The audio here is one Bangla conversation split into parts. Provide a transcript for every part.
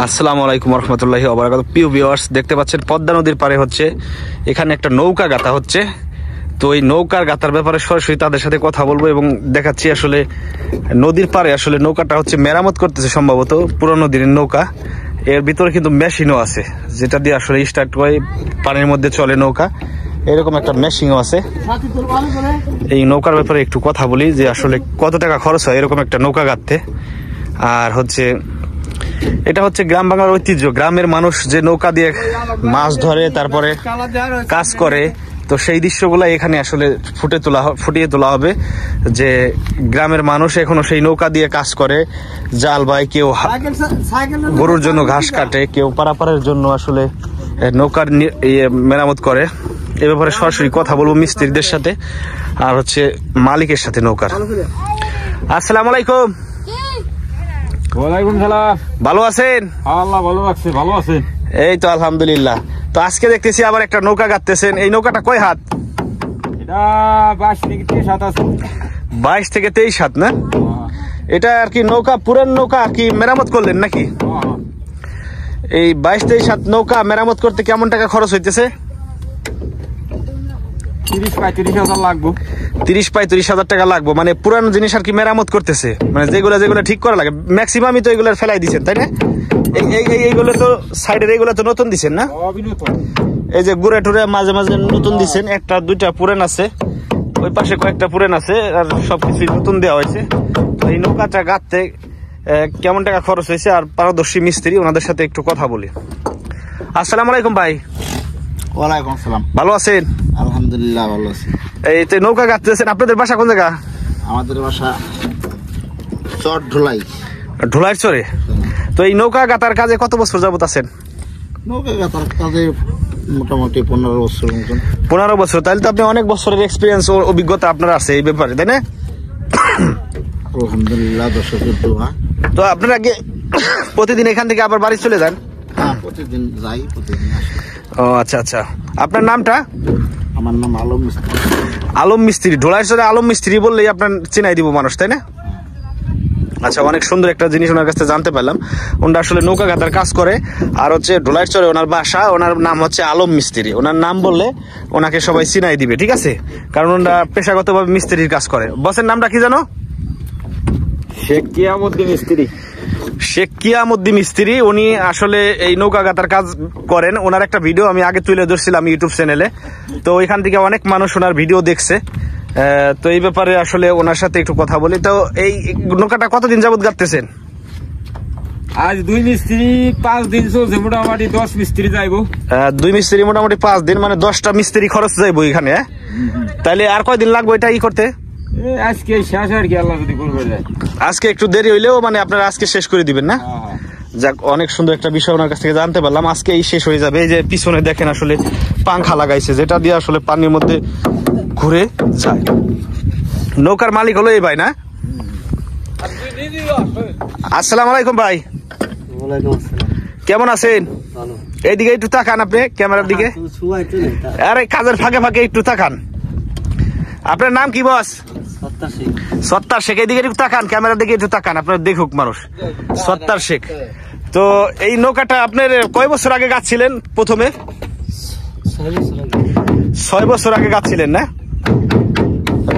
আসসালামু আলাইকুম রহমতুল্লাহি ওয়া বারাকাতুহু। প্রিয় ভিউয়ার্স, দেখতে পাচ্ছেন পদ্মা নদীর পারে হচ্ছে এখানে একটা নৌকা গাথা হচ্ছে। তো এই নৌকার গাথার ব্যাপারে সরাসরি তাদের সাথে কথা বলবো এবং দেখাচ্ছি আসলে নদীর পারে আসলে নৌকাটা হচ্ছে মেরামত করতেছে, সম্ভবত পুরনো দিনের নৌকা। এর ভিতরে কিন্তু মেশিনও আছে, যেটা দিয়ে আসলে স্টার্ট করে পানির মধ্যে চলে নৌকা, এরকম একটা মেশিনও আছে। এই নৌকার ব্যাপারে একটু কথা বলি যে আসলে কত টাকা খরচ হয় এরকম একটা নৌকা গাঁথতে। আর হচ্ছে এটা হচ্ছে গ্রাম বাংলার ঐতিহ্য, গ্রামের মানুষ যে নৌকা দিয়ে মাছ ধরে তারপরে কাজ করে, তো সেই দৃশ্যগুলো এখানে আসলে ফুটিয়ে তোলা হবে যে গ্রামের মানুষ এখনো সেই নৌকা দিয়ে কাজ করে, জাল বায়, কেউ গরুর জন্য ঘাস কাটে, কেউ পারাপারের জন্য আসলে নৌকার মেরামত করে। এ ব্যাপারে সরাসরি কথা বলবো মিস্ত্রিদের সাথে আর হচ্ছে মালিকের সাথে নৌকার। আসসালামু আলাইকুম। ওয়ালাইকুম সালাম। ভালো আছেন? আল্লাহ ভালো রাখছে। ভালো আছেন? এই তো আলহামদুলিল্লাহ। তো আজকে দেখতেছি আবার একটা নৌকা গাঁথতেছেন। এই নৌকাটা কয় হাত? এটা 22 থেকে 23 হাত আছে। 22 থেকে 23 হাত না? এটা আর কি নৌকা, পুরান নৌকা আর কি মেরামত করলেন নাকি? এই 22-23 হাত নৌকা মেরামত করতে কেমন টাকা খরচ হইতেছে? 30-35 হাজার লাগবে। 30-35 হাজার টাকা লাগবে, মানে পুরানো জিনিস আর কি মেরামত করতেছে, মানে যেগুলো ঠিক করা লাগে। ম্যাক্সিমামই তো এগুলো ফেলাই দিচ্ছেন, তাই না? এইগুলো তো সাইডের এইগুলো তো নতুন দিচ্ছেন না? এই যে গুড়ে টুরে মাঝে মাঝে নতুন দিচ্ছেন, একটা দুইটা পুরান আছে, ওই পাশে কয়েকটা পুরান আছে, আর সবকিছু নতুন দেওয়া হয়েছে। তো এই নৌকাটা গাঁথতে কেমন টাকা খরচ হয়েছে আর পারদর্শী মিস্ত্রি, ওনাদের সাথে একটু কথা বলি। আসসালামু আলাইকুম ভাই। ওয়ালাইকুম আসসালাম। ভালো আছেন? আলহামদুলিল্লাহ ভালো আছি। এই তো নৌকা গাঁথতেছেন, আপনাদের বাসা কোন জায়গা? আমাদের বাসা চর ঢোলাই। ঢোলাইর চরে। তো এই নৌকা গাঁথার কাজে কত বছর যাবত আছেন? নৌকা গাঁথার কাজে মোটামুটি 15 বছর মতন। 15 বছর? তাহলে তো আপনি অনেক বছরের এক্সপিরিয়েন্স ও অভিজ্ঞতা আপনার আছে এই ব্যাপারে, তাই না? আলহামদুলিল্লাহ, দর্শকের দোয়া। তো আপনারা আগে প্রতিদিন এখান থেকে আবার বাড়ি চলে যান? হ্যাঁ, প্রতিদিন যাই, প্রতিদিন আসি। ও আচ্ছা আচ্ছা। আপনার নামটা? আমার নাম আলম মিস্ত্রি। আলম মিস্ত্রি। ঢোলাইর চরে আলম মিস্ত্রি বললেই আপনার চেনাই দিব মানুষ, তাই না? আচ্ছা, অনেক সুন্দর একটা জিনিস ওনার কাছে জানতে পারলাম। ওনারা আসলে নৌকা গাঁথার কাজ করে, আর হচ্ছে ঢোলাইর চরে ওনার বাসা, ওনার নাম হচ্ছে আলম মিস্ত্রি। ওনার নাম বললে ওনাকে সবাই চিনাই দিবে, ঠিক আছে? কারণ ওনারা পেশাগতভাবে মিস্ত্রির কাজ করে। বসের নামটা কি জানো? শেখ কিয়ামউদ্দিন মিস্ত্রি। শেখ কিয়ামউদ্দিন মিস্ত্রি। উনি আসলে এই নৌকা গাঁথার কাজ করেন। ওনার একটা ভিডিও আমি আগে তুলে ধরছিলাম ইউটিউব চ্যানেলে, তো ওইখান থেকে অনেক মানুষ ওনার ভিডিও দেখছে। তো এই ব্যাপারে আসলে ওনার সাথে একটু কথা বলি। তো এই নৌকাটা কতদিন যাবত গাঁথতেছেন? আজ 2 মিস্ত্রি 5 দিন চলছে, মোটামুটি 10 মিস্ত্রি যাইবো। 2 মিস্ত্রি মোটামুটি 5 দিন, মানে 10টা মিস্ত্রি খরচ যাইবো এখানে। তাহলে আর কয়দিন লাগবে এটা করতে? আজকে শেষ আর কি, আল্লাহ যদি করবে যায়। আজকে একটু দেরি হইলেও মানে আপনারা আজকে শেষ করে দিবেন না? যাক, অনেক সুন্দর একটা বিষয় ওনার কাছ থেকে জানতে পারলাম। আজকে এই শেষ হয়ে যাবে। এই যে পিছনে দেখেন আসলে পাংখা লাগাইছে, যেটা দিয়ে আসলে পানির মধ্যে ঘুরে যায়। নৌকার মালিক হলো এই ভাই না? আসসালামু আলাইকুম ভাই। ওয়ালাইকুম আসসালাম। কেমন আছেন? এইদিকে একটু তাকান, আপনি ক্যামেরার দিকে। আরে কাজের ফাঁকে ফাঁকে একটু তাকান। আপনার নাম কি বস? সত্তার শেখ। এইদিকে একটু তাকান, ক্যামেরার দিকে একটু তাকান, আপনার দেখুক মানুষ। সত্তার শেখ। তো এই নৌকাটা আপনার কয় বছর আগে গাঁথছিলেন প্রথমে? 6 বছর আগে গাঁথছিলেন না?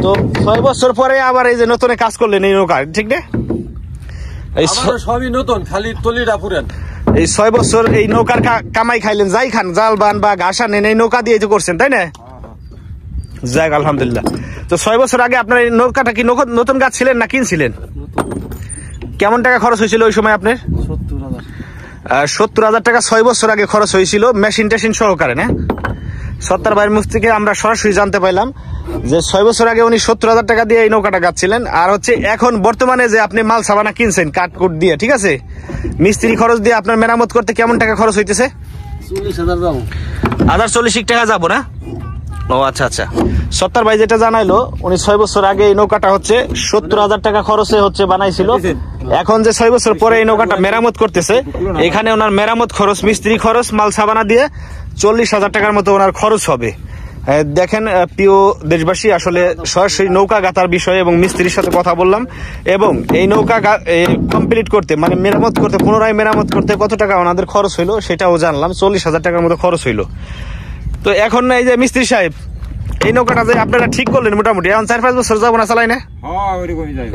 তো 6 বছর পরে আবার এই যে নতুনে কাজ করলেন এই নৌকা, ঠিক না? এই সবই নতুন, খালি তলিটা পুরান। এই 6 বছর এই নৌকার কামাই খাইলেন, যাই খান, জাল বান বা ঘাস আনেন, এই নৌকা দিয়ে করছেন, তাই না? যাক আলহামদুলিল্লাহ। তো 6 বছর আগে আপনার এই নৌকাটা কি নতুন গাঁথছিলেন না কিনছিলেন? কেমন টাকা খরচ হয়েছিল ওই সময় আপনার? 70,000 টাকা 6 বছর আগে খরচ হয়েছিল, মেশিন টেশিন সহকারে না? সত্তার ভাইয়ের মুখ থেকে আমরা সরাসরি জানতে পাইলাম যে 6 বছর আগে উনি 70,000 টাকা দিয়ে এই নৌকাটা গাঁথছিলেন। আর হচ্ছে এখন বর্তমানে যে আপনি মাল সাবানা কিনছেন কাঠকুট দিয়ে, ঠিক আছে, মিস্ত্রি খরচ দিয়ে আপনার মেরামত করতে কেমন টাকা খরচ হইতেছে? 40,000 টাকা যাবো না? ও আচ্ছা আচ্ছা। সত্তার ভাই যেটা জানাইলো, উনি 6 বছর আগে এই নৌকাটা হচ্ছে 70,000 টাকা খরচে হচ্ছে বানাইছিল। এখন যে 6 বছর পরে এই নৌকাটা মেরামত করতেছে, এখানে ওনার মেরামত খরচ, মিস্ত্রি খরচ, মাল সাবানা দিয়ে 40,000 টাকার মতো ওনার খরচ হবে। দেখেন প্রিয় দেশবাসী, আসলে সরাসরি নৌকা গাতার বিষয়ে এবং মিস্ত্রির সাথে কথা বললাম, এবং এই নৌকা কমপ্লিট করতে মানে মেরামত করতে, পুনরায় মেরামত করতে কত টাকা ওনাদের খরচ হইলো সেটাও জানলাম। 40,000 টাকার মতো খরচ হইলো। তো এখন এই যে মিস্ত্রি সাহেব, এই নৌকাটা যে আপনারা ঠিক করলেন মোটামুটি এখন 4-5 বছর যাবো না চালাই না? হ্যাঁ ওইরকমই যাইব।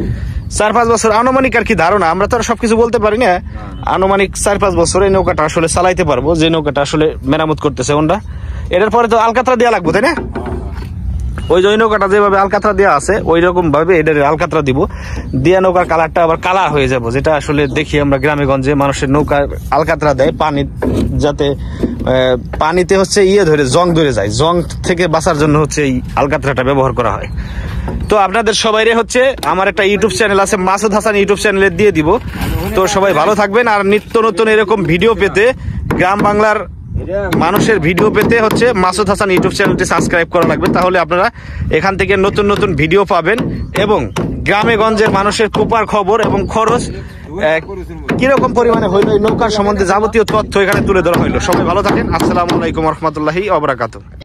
4-5 বছর আনুমানিক আর কি ধারণা, আমরা তো আর সবকিছু বলতে পারি না। আনুমানিক 4-5 বছর এই নৌকাটা আসলে চালাইতে পারবো, যে নৌকাটা আসলে মেরামত করতেছে ওনরা। এটার পরে তো আলকাতরা দেওয়া লাগবে, তাই না? ওই যে ওই নৌকাটা যেভাবে আলকাতরা দেওয়া আছে ওই রকম ভাবে এটার আলকাতরা দিব, দিয়া নৌকার কালারটা আবার কালার হয়ে যাবো, যেটা আসলে দেখি আমরা গ্রামে গঞ্জে মানুষের নৌকার আলকাতরা দেয় পানি, যাতে পানিতে হচ্ছে ধরে জং ধরে যায়, জং থেকে বাঁচার জন্য হচ্ছে এই আলকাতরাটা ব্যবহার করা হয়। তো আপনাদের সবাইরে হচ্ছে আমার একটা ইউটিউব চ্যানেল আছে, মাসুদ হাসান ইউটিউব চ্যানেলে দিয়ে দিব। তো সবাই ভালো থাকবেন, আর নিত্য নতুন এরকম ভিডিও পেতে, গ্রাম বাংলার মানুষের ভিডিও পেতে হচ্ছে মাসুদ হাসান ইউটিউব চ্যানেলটি সাবস্ক্রাইব করা লাগবে, তাহলে আপনারা এখান থেকে নতুন নতুন ভিডিও পাবেন, এবং গ্রামে গঞ্জের মানুষের কুপার খবর এবং খরচ কিরকম পরিমাণে হইলো এই নৌকার সম্বন্ধে যাবতীয় তথ্য এখানে তুলে ধরা হইলো। সবাই ভালো থাকেন। আসসালামু আলাইকুম রহমতুল্লাহি ওয়া বারাকাতুহু।